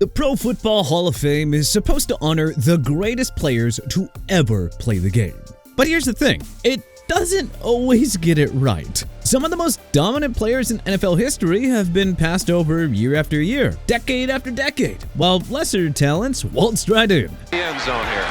The Pro Football Hall of Fame is supposed to honor the greatest players to ever play the game. But here's the thing, it doesn't always get it right. Some of the most dominant players in NFL history have been passed over year after year, decade after decade, while lesser talents waltzed right in. The end zone here.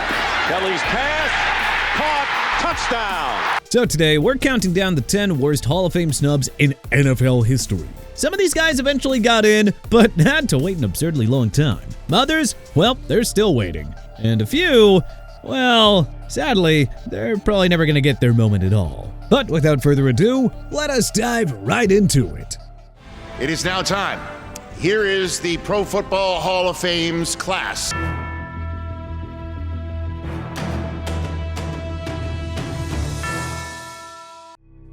Kelly's pass, caught, touchdown. So today, we're counting down the 10 worst Hall of Fame snubs in NFL history. Some of these guys eventually got in, but had to wait an absurdly long time. Others, well, they're still waiting. And a few, well, sadly, they're probably never going to get their moment at all. But without further ado, let us dive right into it. It is now time. Here is the Pro Football Hall of Fame's class.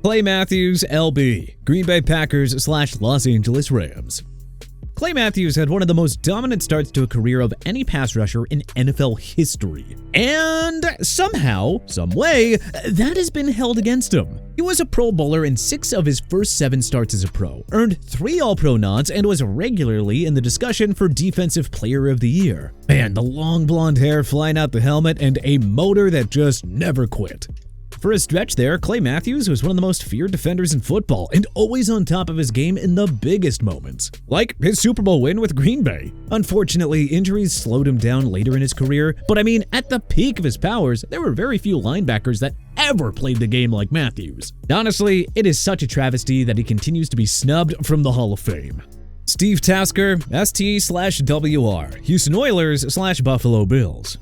Clay Matthews, LB, Green Bay Packers / Los Angeles Rams. Clay Matthews had one of the most dominant starts to a career of any pass rusher in NFL history. And somehow, some way, that has been held against him. He was a Pro Bowler in 6 of his first 7 starts as a pro, earned 3 All-Pro nods, and was regularly in the discussion for Defensive Player of the Year. Man, the long blonde hair flying out the helmet and a motor that just never quit. For a stretch there, Clay Matthews was one of the most feared defenders in football and always on top of his game in the biggest moments, like his Super Bowl win with Green Bay. Unfortunately, injuries slowed him down later in his career, but I mean, at the peak of his powers, there were very few linebackers that ever played the game like Matthews. Honestly, it is such a travesty that he continues to be snubbed from the Hall of Fame. Steve Tasker, ST/WR, Houston Oilers / Buffalo Bills.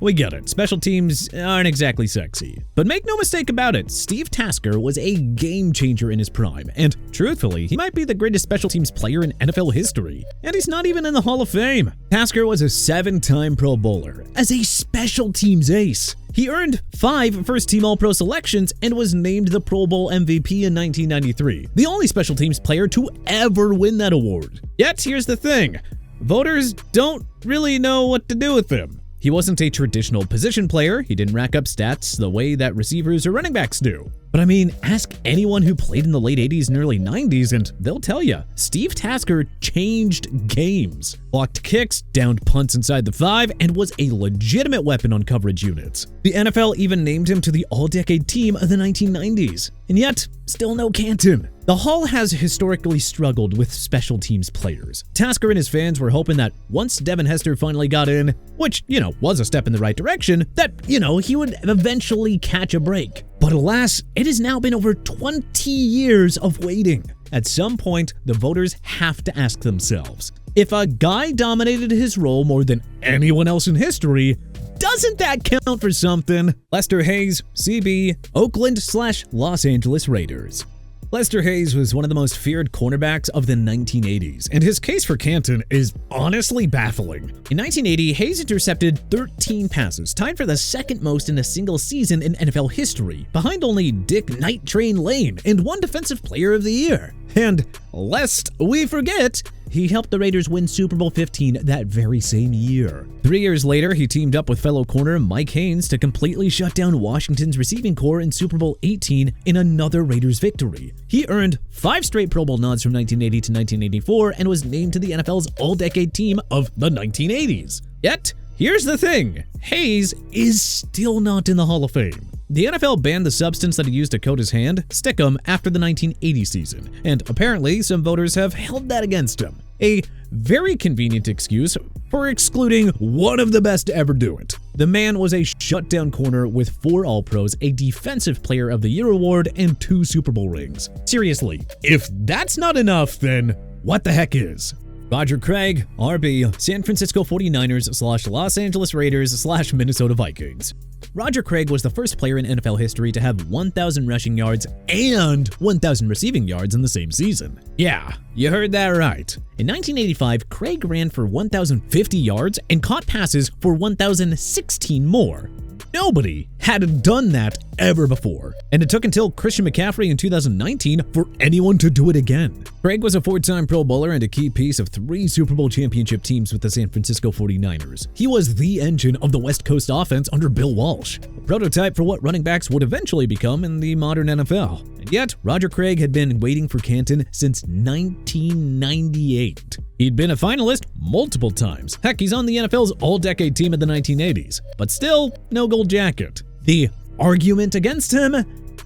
We get it, special teams aren't exactly sexy. But make no mistake about it, Steve Tasker was a game changer in his prime, and truthfully, he might be the greatest special teams player in NFL history. And he's not even in the Hall of Fame. Tasker was a 7-time Pro Bowler, as a special teams ace. He earned 5 first-team All-Pro selections and was named the Pro Bowl MVP in 1993, the only special teams player to ever win that award. Yet, here's the thing, voters don't really know what to do with him. He wasn't a traditional position player, he didn't rack up stats the way that receivers or running backs do. But I mean, ask anyone who played in the late 80s and early 90s and they'll tell you, Steve Tasker changed games. Blocked kicks, downed punts inside the 5, and was a legitimate weapon on coverage units. The NFL even named him to the All-Decade Team of the 1990s. And yet, still no Canton. The Hall has historically struggled with special teams players. Tasker and his fans were hoping that once Devin Hester finally got in, which, was a step in the right direction, that, he would eventually catch a break. But alas, it has now been over 20 years of waiting. At some point, the voters have to ask themselves, if a guy dominated his role more than anyone else in history, doesn't that count for something? Lester Hayes, CB, Oakland / Los Angeles Raiders. Lester Hayes was one of the most feared cornerbacks of the 1980s, and his case for Canton is honestly baffling. In 1980, Hayes intercepted 13 passes, tied for the second most in a single season in NFL history, behind only Dick Night Train Lane and 1 Defensive Player of the Year. And lest we forget, he helped the Raiders win Super Bowl 15 that very same year. 3 years later, he teamed up with fellow corner Mike Haynes to completely shut down Washington's receiving corps in Super Bowl 18 in another Raiders victory. He earned 5 straight Pro Bowl nods from 1980 to 1984 and was named to the NFL's All-Decade Team of the 1980s. Yet, here's the thing, Hayes is still not in the Hall of Fame. The NFL banned the substance that he used to coat his hand, stickum, after the 1980 season, and apparently some voters have held that against him. A very convenient excuse for excluding one of the best to ever do it. The man was a shutdown corner with 4 All-Pros, a Defensive Player of the Year award, and 2 Super Bowl rings. Seriously, if that's not enough, then what the heck is? Roger Craig, RB, San Francisco 49ers / Los Angeles Raiders / Minnesota Vikings. Roger Craig was the first player in NFL history to have 1,000 rushing yards and 1,000 receiving yards in the same season. Yeah, you heard that right. In 1985, Craig ran for 1,050 yards and caught passes for 1,016 more. Nobody had done that ever before, and it took until Christian McCaffrey in 2019 for anyone to do it again. Craig was a 4-time Pro Bowler and a key piece of 3 Super Bowl championship teams with the San Francisco 49ers. He was the engine of the West Coast offense under Bill Walsh, a prototype for what running backs would eventually become in the modern NFL. And yet, Roger Craig had been waiting for Canton since 1998. He'd been a finalist multiple times. Heck, he's on the NFL's all-decade team in the 1980s, but still, no gold jacket. The argument against him?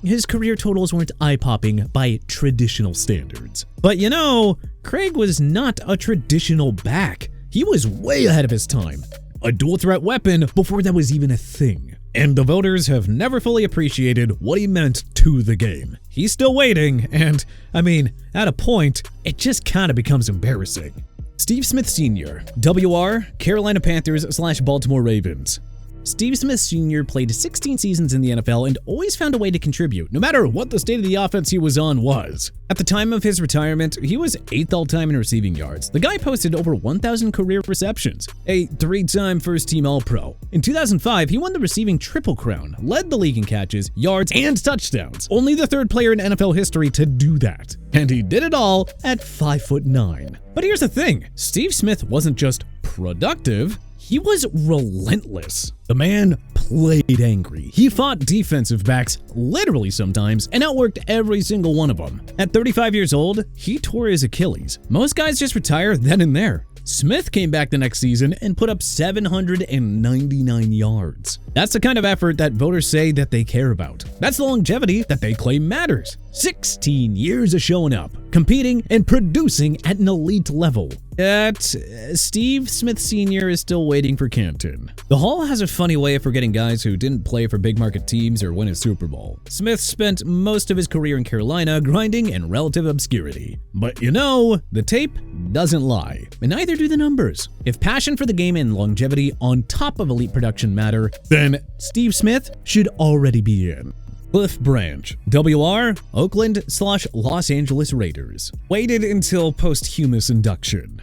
His career totals weren't eye-popping by traditional standards. But you know, Craig was not a traditional back. He was way ahead of his time. A dual-threat weapon before that was even a thing. And the voters have never fully appreciated what he meant to the game. He's still waiting, and, at a point, it just kinda becomes embarrassing. Steve Smith Sr., WR, Carolina Panthers/Baltimore Ravens. Steve Smith Sr. played 16 seasons in the NFL and always found a way to contribute, no matter what the state of the offense he was on was. At the time of his retirement, he was 8th all-time in receiving yards. The guy posted over 1,000 career receptions, a 3-time first-team All-Pro. In 2005, he won the receiving Triple Crown, led the league in catches, yards, and touchdowns. Only the 3rd player in NFL history to do that. And he did it all at 5'9". But here's the thing, Steve Smith wasn't just productive, he was relentless. The man played angry. He fought defensive backs literally sometimes and outworked every single one of them. At 35 years old, he tore his Achilles. Most guys just retire then and there. Smith came back the next season and put up 799 yards. That's the kind of effort that voters say that they care about. That's the longevity that they claim matters. 16 years of showing up, competing, and producing at an elite level. Yet, Steve Smith Sr. is still waiting for Canton. The Hall has a funny way of forgetting guys who didn't play for big market teams or win a Super Bowl. Smith spent most of his career in Carolina grinding in relative obscurity. But you know, the tape doesn't lie, and neither do the numbers. If passion for the game and longevity on top of elite production matter, then Steve Smith should already be in. Cliff Branch, WR, Oakland/Los Angeles Raiders. Waited until posthumous induction.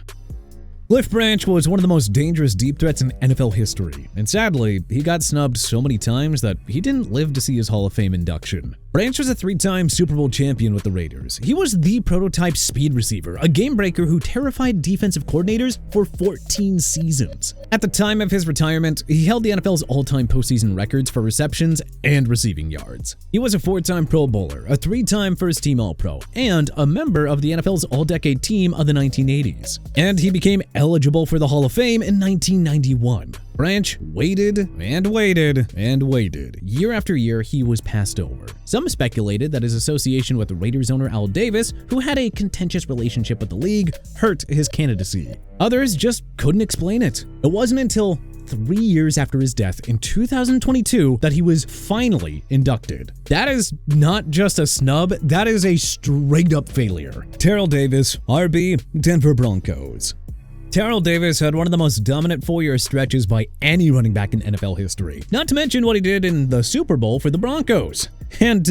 Cliff Branch was one of the most dangerous deep threats in NFL history, and sadly, he got snubbed so many times that he didn't live to see his Hall of Fame induction. Branch was a 3-time Super Bowl champion with the Raiders. He was the prototype speed receiver, a game breaker who terrified defensive coordinators for 14 seasons. At the time of his retirement, he held the NFL's all-time postseason records for receptions and receiving yards. He was a 4-time Pro Bowler, a 3-time first-team All-Pro, and a member of the NFL's all-decade team of the 1980s. And he became eligible for the Hall of Fame in 1991. Branch waited and waited and waited. Year after year, he was passed over. Some speculated that his association with the Raiders owner Terrell Davis, who had a contentious relationship with the league, hurt his candidacy. Others just couldn't explain it. It wasn't until 3 years after his death in 2022 that he was finally inducted. That is not just a snub, that is a straight-up failure. Terrell Davis, RB, Denver Broncos. Terrell Davis had one of the most dominant 4-year stretches by any running back in NFL history, not to mention what he did in the Super Bowl for the Broncos. And,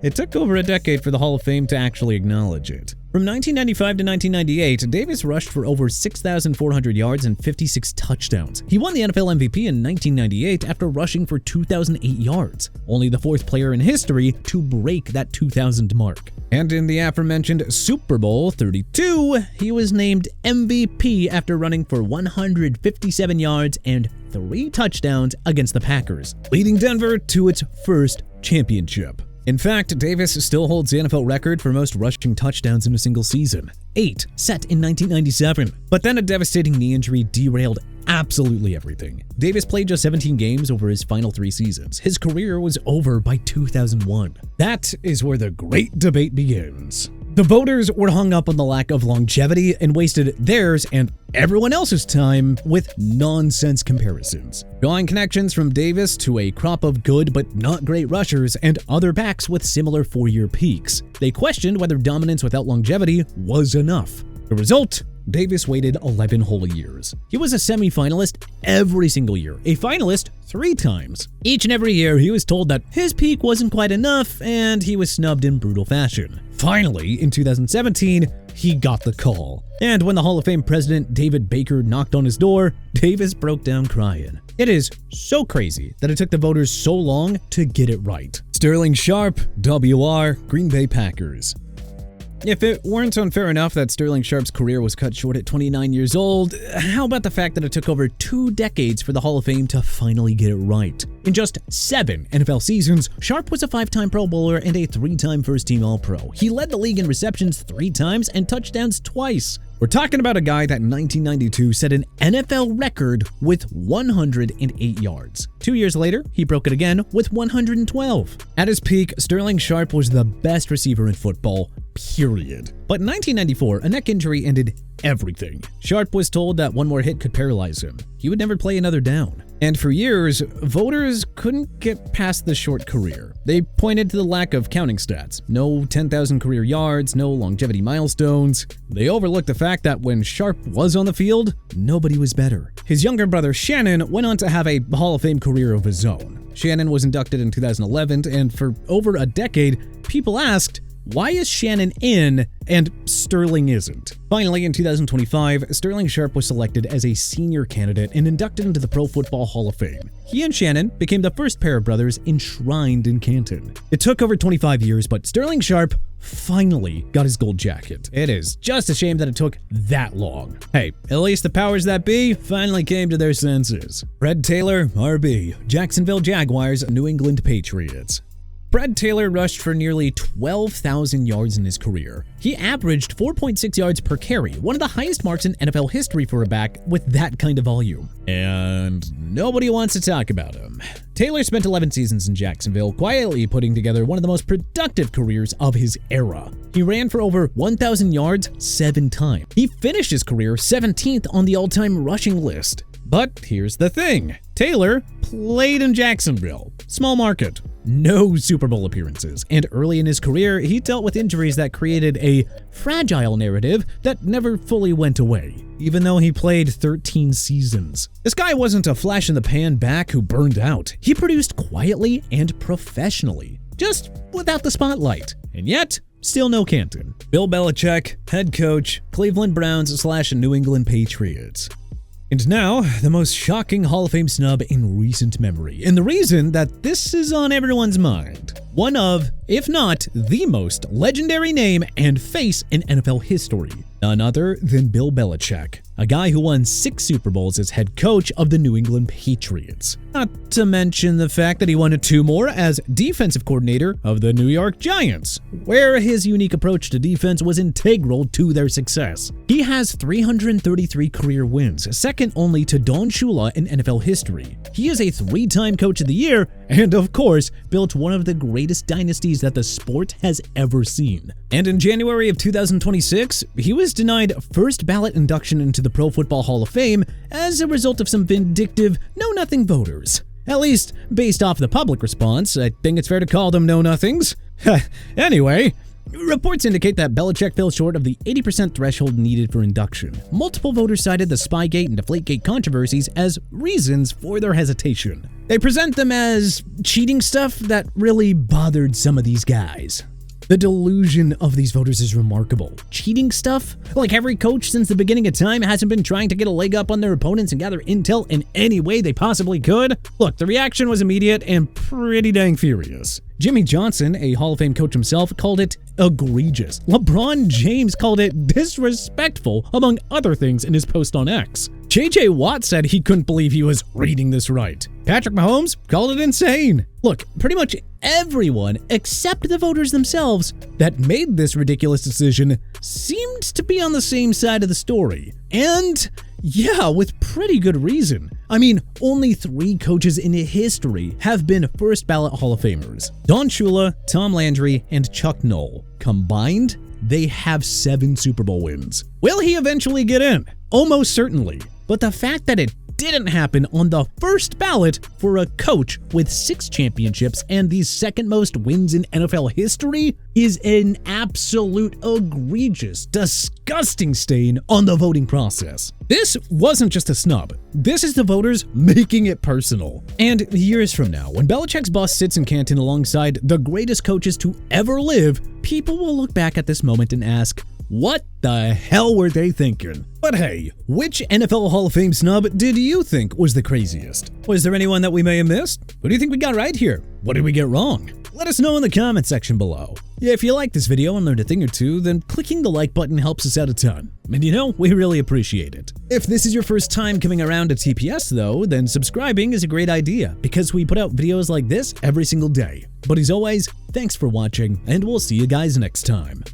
it took over a decade for the Hall of Fame to actually acknowledge it. From 1995 to 1998, Davis rushed for over 6,400 yards and 56 touchdowns. He won the NFL MVP in 1998 after rushing for 2,008 yards, only the 4th player in history to break that 2,000 mark. And in the aforementioned Super Bowl 32, he was named MVP after running for 157 yards and 3 touchdowns against the Packers, leading Denver to its first championship. In fact, Davis still holds the NFL record for most rushing touchdowns in a single season, 8 set in 1997. But then a devastating knee injury derailed absolutely everything. Davis played just 17 games over his final 3 seasons. His career was over by 2001. That is where the great debate begins. The voters were hung up on the lack of longevity and wasted theirs and everyone else's time with nonsense comparisons, drawing connections from Davis to a crop of good but not great rushers and other backs with similar 4-year peaks. They questioned whether dominance without longevity was enough. The result? Davis waited 11 whole years. He was a semi-finalist every single year, a finalist 3 times. Each and every year, he was told that his peak wasn't quite enough, and he was snubbed in brutal fashion. Finally, in 2017, he got the call. And when the Hall of Fame president David Baker knocked on his door, Davis broke down crying. It is so crazy that it took the voters so long to get it right. Sterling Sharpe, WR, Green Bay Packers. If it weren't unfair enough that Sterling Sharpe's career was cut short at 29 years old, how about the fact that it took over 2 decades for the Hall of Fame to finally get it right? In just 7 NFL seasons, Sharpe was a 5-time Pro Bowler and a 3-time first-team All-Pro. He led the league in receptions 3 times and touchdowns twice. We're talking about a guy that in 1992 set an NFL record with 108 yards. 2 years later, he broke it again with 112. At his peak, Sterling Sharpe was the best receiver in football, period. But in 1994, a neck injury ended everything. Sharpe was told that one more hit could paralyze him. He would never play another down. And for years, voters couldn't get past the short career. They pointed to the lack of counting stats. No 10,000 career yards, no longevity milestones. They overlooked the fact that when Sharpe was on the field, nobody was better. His younger brother Shannon went on to have a Hall of Fame career of his own. Shannon was inducted in 2011, and for over a decade, people asked, why is Shannon in and Sterling isn't? Finally, in 2025, Sterling Sharpe was selected as a senior candidate and inducted into the Pro Football Hall of Fame. He and Shannon became the first pair of brothers enshrined in Canton. It took over 25 years, but Sterling Sharpe finally got his gold jacket. It is just a shame that it took that long. Hey, at least the powers that be finally came to their senses. Fred Taylor, RB, Jacksonville Jaguars, New England Patriots. Fred Taylor rushed for nearly 12,000 yards in his career. He averaged 4.6 yards per carry, one of the highest marks in NFL history for a back with that kind of volume. And nobody wants to talk about him. Taylor spent 11 seasons in Jacksonville, quietly putting together one of the most productive careers of his era. He ran for over 1,000 yards 7 times. He finished his career 17th on the all-time rushing list. But here's the thing. Taylor played in Jacksonville. Small market. No Super Bowl appearances. And early in his career, he dealt with injuries that created a fragile narrative that never fully went away, even though he played 13 seasons. This guy wasn't a flash-in-the-pan back who burned out. He produced quietly and professionally, just without the spotlight. And yet, still no Canton. Bill Belichick, head coach, Cleveland Browns / New England Patriots. And now, the most shocking Hall of Fame snub in recent memory, and the reason that this is on everyone's mind. One of, if not the most legendary name and face in NFL history. None other than Bill Belichick, a guy who won 6 Super Bowls as head coach of the New England Patriots. Not to mention the fact that he won 2 more as defensive coordinator of the New York Giants, where his unique approach to defense was integral to their success. He has 333 career wins, second only to Don Shula in NFL history. He is a 3-time Coach of the Year, and of course, built one of the greatest dynasties that the sport has ever seen. And in January of 2026, he was denied first ballot induction into the Pro Football Hall of Fame as a result of some vindictive know-nothing voters. At least, based off the public response, I think it's fair to call them know-nothings. Anyway, reports indicate that Belichick fell short of the 80% threshold needed for induction. Multiple voters cited the Spygate and Deflategate controversies as reasons for their hesitation. They present them as cheating stuff that really bothered some of these guys. The delusion of these voters is remarkable. Cheating stuff? Like every coach since the beginning of time hasn't been trying to get a leg up on their opponents and gather intel in any way they possibly could? Look, the reaction was immediate and pretty dang furious. Jimmy Johnson, a Hall of Fame coach himself, called it egregious. LeBron James called it disrespectful, among other things, in his post on X. J.J. Watt said he couldn't believe he was reading this right. Patrick Mahomes called it insane. Look, pretty much everyone except the voters themselves that made this ridiculous decision seemed to be on the same side of the story. And yeah, with pretty good reason. I mean, only 3 coaches in history have been first ballot Hall of Famers. Don Shula, Tom Landry, and Chuck Noll. Combined, they have 7 Super Bowl wins. Will he eventually get in? Almost certainly. But the fact that it didn't happen on the first ballot for a coach with 6 championships and the second most wins in NFL history is an absolute egregious, disgusting stain on the voting process. This wasn't just a snub. This is the voters making it personal. And years from now, when Belichick's bus sits in Canton alongside the greatest coaches to ever live, people will look back at this moment and ask, What the hell were they thinking? But hey, which NFL Hall of Fame snub did you think was the craziest? Was there anyone that we may have missed? What do you think we got right here? What did we get wrong? Let us know in the comment section below. If you liked this video and learned a thing or two, then clicking the like button helps us out a ton. And you know, we really appreciate it. If this is your first time coming around to TPS though, then subscribing is a great idea because we put out videos like this every single day. But as always, thanks for watching, and we'll see you guys next time.